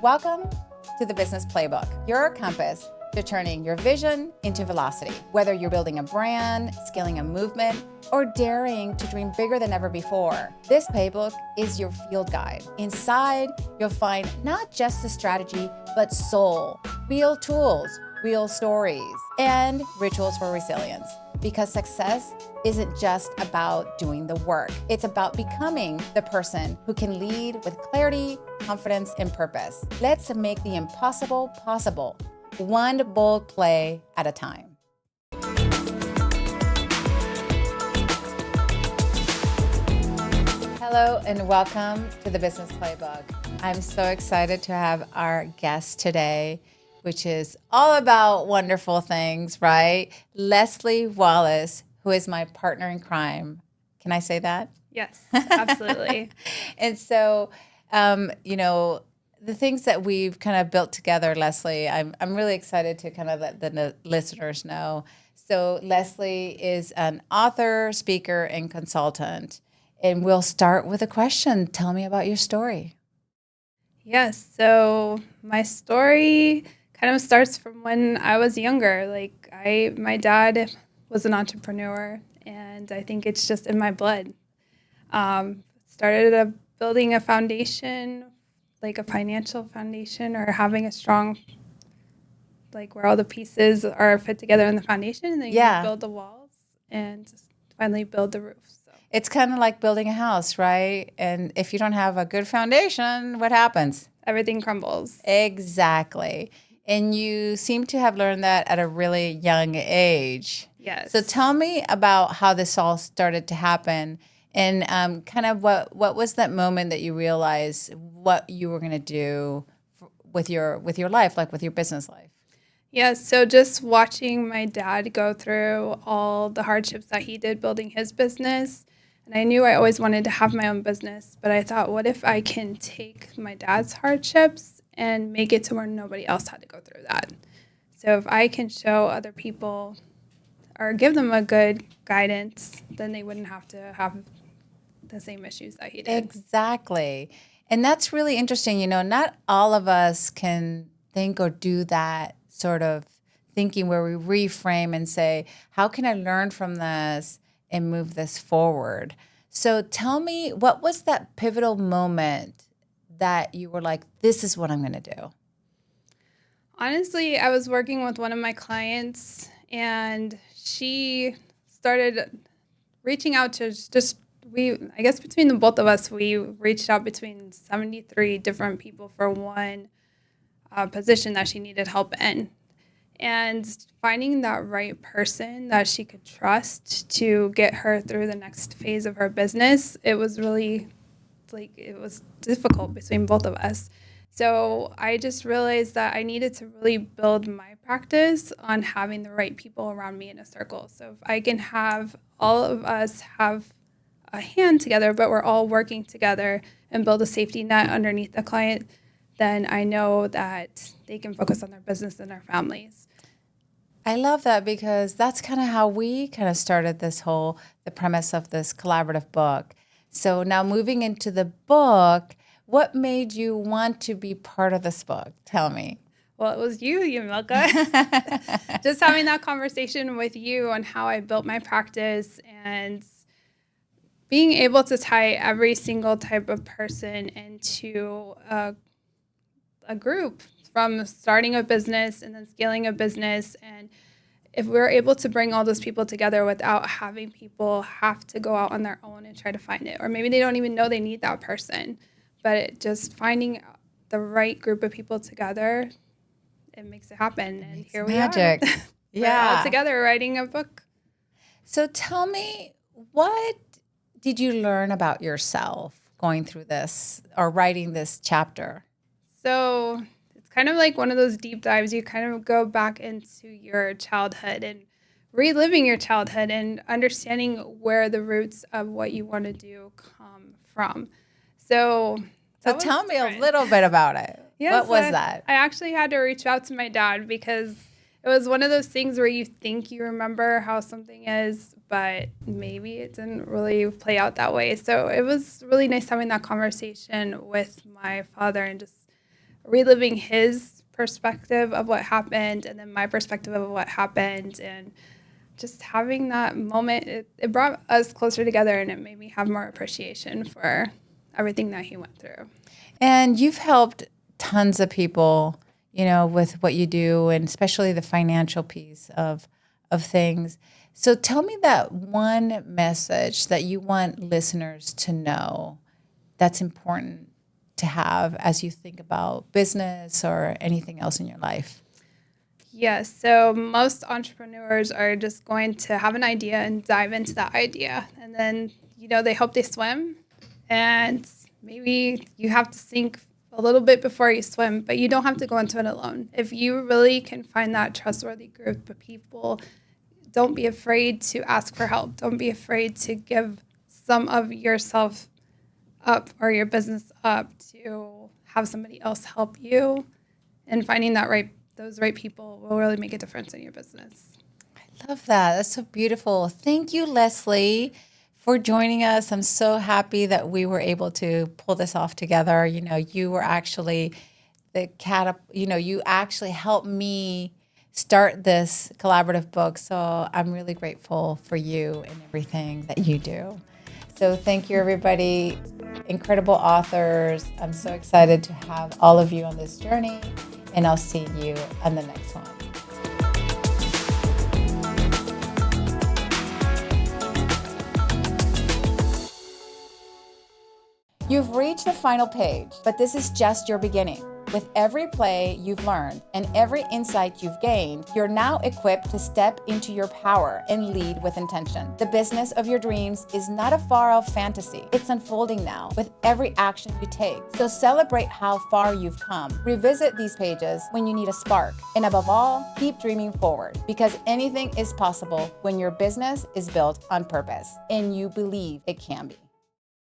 Welcome to the Business Playbook, your compass to turning your vision into velocity. Whether you're building a brand, scaling a movement, or daring to dream bigger than ever before, this playbook is your field guide. Inside, you'll find not just the strategy, but soul, real tools, real stories, and rituals for resilience. Because success isn't just about doing the work. It's about becoming the person who can lead with clarity, confidence, and purpose. Let's make the impossible possible, one bold play at a time. Hello and welcome to the Business Playbook. I'm so excited to have our guest today, which is all about wonderful things, right? Leslie Wallace, who is my partner in crime. Can I say that? Yes, absolutely. And so, the things that we've kind of built together, Leslie, I'm really excited to kind of let the listeners know. So Leslie is an author, speaker, and consultant. And we'll start with a question. Tell me about your story. Yes, so my story kind of starts from when I was younger. My dad was an entrepreneur, and I think it's just in my blood. Started building a foundation, like a financial foundation, or having a strong, like where all the pieces are fit together in the foundation, and then you build the walls and finally build the roof. So it's kind of like building a house, right? And if you don't have a good foundation, what happens? Everything crumbles. Exactly. And you seem to have learned that at a really young age. Yes. So tell me about how this all started to happen, and kind of what was that moment that you realized what you were going to do with your life, like with your business life? Yeah, so just watching my dad go through all the hardships that he did building his business, and I knew I always wanted to have my own business, but I thought, what if I can take my dad's hardships and make it to where nobody else had to go through that? So if I can show other people or give them a good guidance, then they wouldn't have to have the same issues that he did. Exactly. And that's really interesting. Not all of us can think or do that sort of thinking where we reframe and say, how can I learn from this and move this forward? So tell me, what was that pivotal moment that you were like, this is what I'm going to do? Honestly, I was working with one of my clients, and she started reaching out to I guess between the both of us, we reached out between 73 different people for one position that she needed help in. And finding that right person that she could trust to get her through the next phase of her business, it was really, it was difficult between both of us. So I just realized that I needed to really build my practice on having the right people around me in a circle. So if I can have all of us have a hand together, but we're all working together and build a safety net underneath the client, then I know that they can focus on their business and their families. I love that, because that's kind of how we kind of started the premise of this collaborative book. So now moving into the book, what made you want to be part of this book? Tell me. Well, it was you, Yamilka. Just having that conversation with you on how I built my practice and being able to tie every single type of person into a group, from starting a business and then scaling a business. And if we're able to bring all those people together without having people have to go out on their own and try to find it, or maybe they don't even know they need that person, but just finding the right group of people together, it makes it happen. And here we are. Yeah. We're all together writing a book. So tell me, what did you learn about yourself going through this or writing this chapter? So it's kind of like one of those deep dives. You kind of go back into your childhood and reliving your childhood and understanding where the roots of what you want to do come from. So tell me a little bit about it. Yeah, what was that? I actually had to reach out to my dad, because it was one of those things where you think you remember how something is, but maybe it didn't really play out that way. So it was really nice having that conversation with my father and just reliving his perspective of what happened and then my perspective of what happened, and just having that moment, it brought us closer together, and it made me have more appreciation for everything that he went through. And you've helped tons of people, with what you do, and especially the financial piece of things. So tell me that one message that you want listeners to know that's important to have as you think about business or anything else in your life. Yes. So most entrepreneurs are just going to have an idea and dive into that idea. And then, they hope they swim. And maybe you have to sink a little bit before you swim, but you don't have to go into it alone. If you really can find that trustworthy group of people, don't be afraid to ask for help. Don't be afraid to give some of yourself up or your business up to have somebody else help you. And finding those right people will really make a difference in your business. I love that. That's so beautiful. Thank you, Leslie, for joining us. I'm so happy that we were able to pull this off together. You were actually you actually helped me start this collaborative book. So I'm really grateful for you and everything that you do. So thank you, everybody. Incredible authors. I'm so excited to have all of you on this journey, and I'll see you on the next one. You've reached the final page, but this is just your beginning. With every play you've learned and every insight you've gained, you're now equipped to step into your power and lead with intention. The business of your dreams is not a far-off fantasy. It's unfolding now with every action you take. So celebrate how far you've come. Revisit these pages when you need a spark. And above all, keep dreaming forward, because anything is possible when your business is built on purpose and you believe it can be.